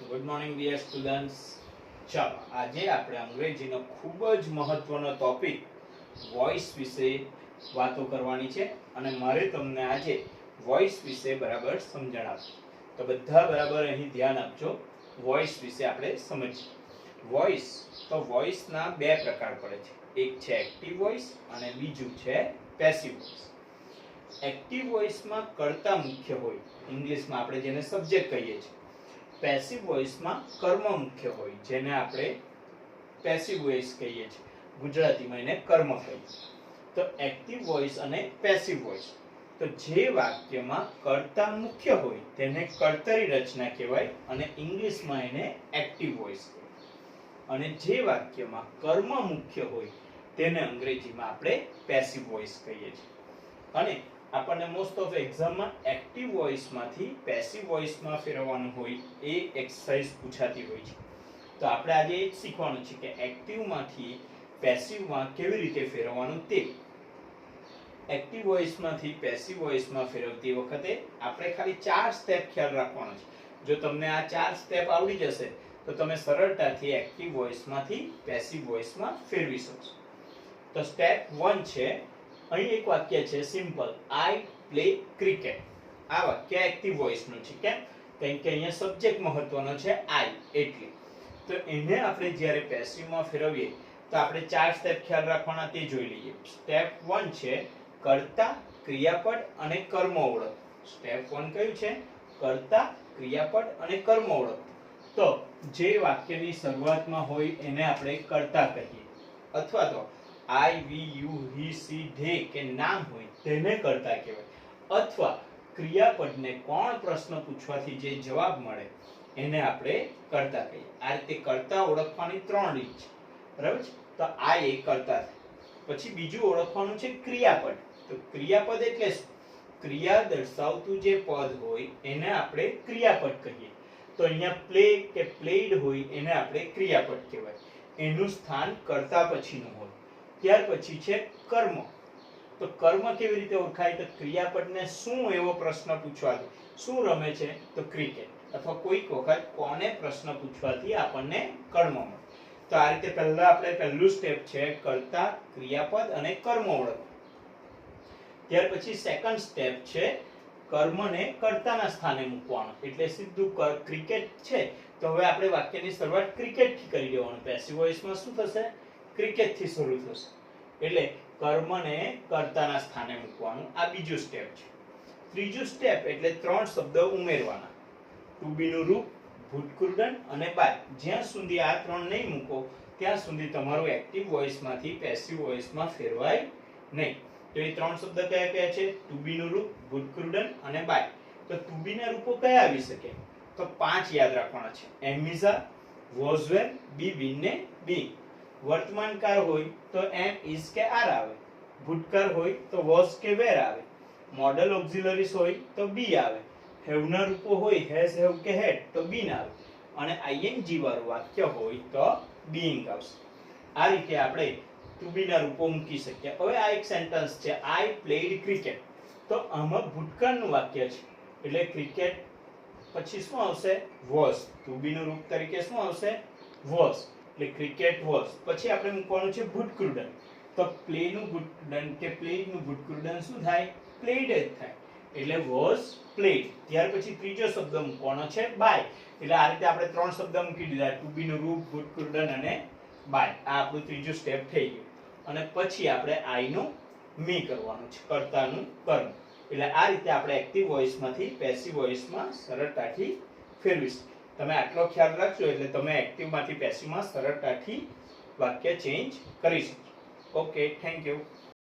Good morning dear students. ચાલો આજે આપણે અંગ્રેજીનો ખૂબ જ મહત્વનો ટોપિક વોઇસ વિશે વાતો કરવાની છે અને મારે તમને આજે વોઇસ વિશે બરાબર સમજણ આપવી. તો બધા બરાબર અહીં ધ્યાન આપજો. વોઇસ વિશે આપણે સમજીએ. વોઇસ તો વોઇસના બે પ્રકાર પડે છે. એક છે એક્ટિવ વોઇસ અને બીજું છે પેસિવ વોઇસ. એક્ટિવ વોઇસમાં કર્તા મુખ્ય હોય, ઇંગ્લિશમાં આપણે જેને સબ્જેક્ટ કહીએ છીએ. પેસિવ વોઇસમાં કર્મ મુખ્ય હોય, જેને આપણે પેસિવ વોઇસ કહીએ છીએ. ગુજરાતીમાં એને કર્મ કહીએ. તો એક્ટિવ વોઇસ અને પેસિવ વોઇસ. તો જે વાક્યમાં કર્તા મુખ્ય હોય તેને કર્તરી રચના કહેવાય અને ઇંગ્લિશમાં એને એક્ટિવ વોઇસ કહેવાય. અને જે વાક્યમાં કર્મ મુખ્ય હોય તેને અંગ્રેજીમાં આપણે પેસિવ વોઇસ કહીએ છીએ. અને આપણને મોસ્ટ ઓફ એક્ઝામમાં એક્ટિવ વોઇસમાંથી પેસિવ વોઇસમાં ફેરવવાનું હોય એ એક્સરસાઇઝ પૂછાતી હોય છે. તો આપણે આજે એ જ શીખવાનું છે કે એક્ટિવમાંથી પેસિવમાં કેવી રીતે ફેરવવાનું તે. એક્ટિવ વોઇસમાંથી પેસિવ વોઇસમાં ફેરવતી વખતે આપણે ખાલી 4 સ્ટેપ ખ્યાલ રાખવાનો છે. જો તમને આ 4 સ્ટેપ આવડી જશે તો તમે સરળતાથી એક્ટિવ વોઇસમાંથી પેસિવ વોઇસમાં ફેરવી શકશો. તો સ્ટેપ 1 છે, અહીં એક વાક્ય છે સિમ્પલ, આઈ પ્લે ક્રિકેટ. આ વાક્ય એક્ટિવ વોઇસનું છે. કેમ? કારણ કે અહીંયા સબ્જેક્ટ મહત્વનો છે આઈ, એટલે. તો એને આપણે જ્યારે પેસિવમાં ફેરવીએ તો આપણે 4 સ્ટેપ ખ્યાલ રાખવાના તે જોઈ લઈએ. સ્ટેપ 1 છે કર્તા, ક્રિયાપદ અને કર્મ ઓળખ. સ્ટેપ 1 કયું છે? કર્તા, ક્રિયાપદ અને કર્મ ઓળખ. તો જે વાક્યની શરૂઆતમાં હોય એને આપણે કર્તા કહીએ, અથવા તો આઈ, વી, યુ, હી, સી, ધે કે નામ હોય તેને કર્તા કહેવાય. અથવા ક્રિયાપદને કોણ પ્રશ્ન પૂછવાથી જે જવાબ મળે એને આપણે કર્તા કહીએ. આ રીતે કર્તા ઓળખવાની 3 રીત છે. બરાબર છે? તો આ એક કર્તા છે. પછી બીજું ઓળખવાનું છે ક્રિયાપદ. તો ક્રિયાપદ એટલે શું? ક્રિયા દર્શાવતું જે પદ હોય એને આપણે ક્રિયાપદ કહીએ. તો અહીંયા પ્લે કે પ્લેડ હોય એને આપણે ક્રિયાપદ કહેવાય. એનું સ્થાન કર્તા પછીનું હોય. ત્યાર પછી છે કર્મ. તો કર્મ કેવી રીતે ઓળખાય? તો ક્રિયાપદને શું એવો પ્રશ્ન પૂછવાથી, શું રમે છે? તો ક્રિકેટ. અથવા કોઈક વખત કોને પ્રશ્ન પૂછવાથી આપણને કર્મ મળે. તો આ રીતે પહેલું સ્ટેપ છે કર્તા, ક્રિયાપદ અને કર્મ ઓળખ. ત્યાર પછી સેકન્ડ સ્ટેપ છે કર્મને કર્તાના સ્થાને મૂકવાનો. એટલે સીધું ક્રિકેટ છે તો હવે આપણે વાક્યની શરૂઆત ક્રિકેટ થી કરી દેવાનું. પેસિવ વોઇસમાં શું થશે? ક્રિકેટ થી શરૂ થશે. એટલે કર્મને કર્તાના સ્થાને મૂકવાનું. આ બીજું સ્ટેપ છે. ત્રીજું સ્ટેપ એટલે 3 શબ્દ ઉમેરવાના. ટુ બી નું રૂપ, ભૂતકૃદન અને બાય. જ્યાં સુધી આ 3 નહીં મૂકો ત્યાં સુધી તમારું એક્ટિવ વોઇસમાંથી પેસિવ વોઇસમાં ફેરવાય નહીં. તો એ 3 શબ્દ કયા કયા છે? ટુ બી નું રૂપ, ભૂતકૃદન અને બાય. તો ટુ બી ના રૂપો કયા આવી શકે? તો 5 યાદ રાખવાના છે. એમ ઇઝ, વોઝ વેર, બી બીન ને બી. વર્તમાન કાળ હોય તો એમ ઇઝ કે આર આવે. ભૂતકાળ હોય તો વોઝ કે વેર આવે. મોડલ ઓક્ઝિલરીઝ હોય તો બી આવે. હેવ ના રૂપો હોય હેઝ, હેવ કે હેડ તો બીન આવે. અને આઈએનજી વાળું વાક્ય હોય તો બીઇંગ આવશે. આ રીતે આપણે ટુ બી ના રૂપો મૂકી શકીએ. હવે આ એક સેન્ટેન્સ છે, આઈ પ્લેડ ક્રિકેટ. તો આમાં ભૂતકાળનું વાક્ય છે એટલે ક્રિકેટ પછી શું આવશે? વોઝ. ટુ બી નું રૂપ તરીકે શું આવશે? વોઝ. એટલે ક્રિકેટ વોઝ. પછી આપણે મૂકવાનું છે ભૂતકૃદન. તો પ્લે નું ભૂતકૃદન કે પ્લેડ નું ભૂતકૃદન શું થાય? પ્લેડ જ થાય. એટલે વોઝ પ્લેડ. ત્યાર પછી ત્રીજો શબ્દ મૂકવાનો છે બાય. એટલે આ રીતે આપણે 3 શબ્દ મૂકી દીધા. ટુ બી નું રૂપ, ભૂતકૃદન અને બાય. આ આપણું ત્રીજું સ્ટેપ થઈ ગયું. અને પછી આપણે આઈ નું મી કરવાનું છે, કર્તાનું કર્મ. એટલે આ રીતે આપણે એક્ટિવ વોઇસમાંથી પેસિવ વોઇસમાં સરળતાથી ફેરવીશું. તમે આટલો ખ્યાલ રાખજો એટલે તમે એક્ટિવમાંથી પેસિવમાં સરળતાથી વાક્ય ચેન્જ કરી શકશો. Okay, thank you.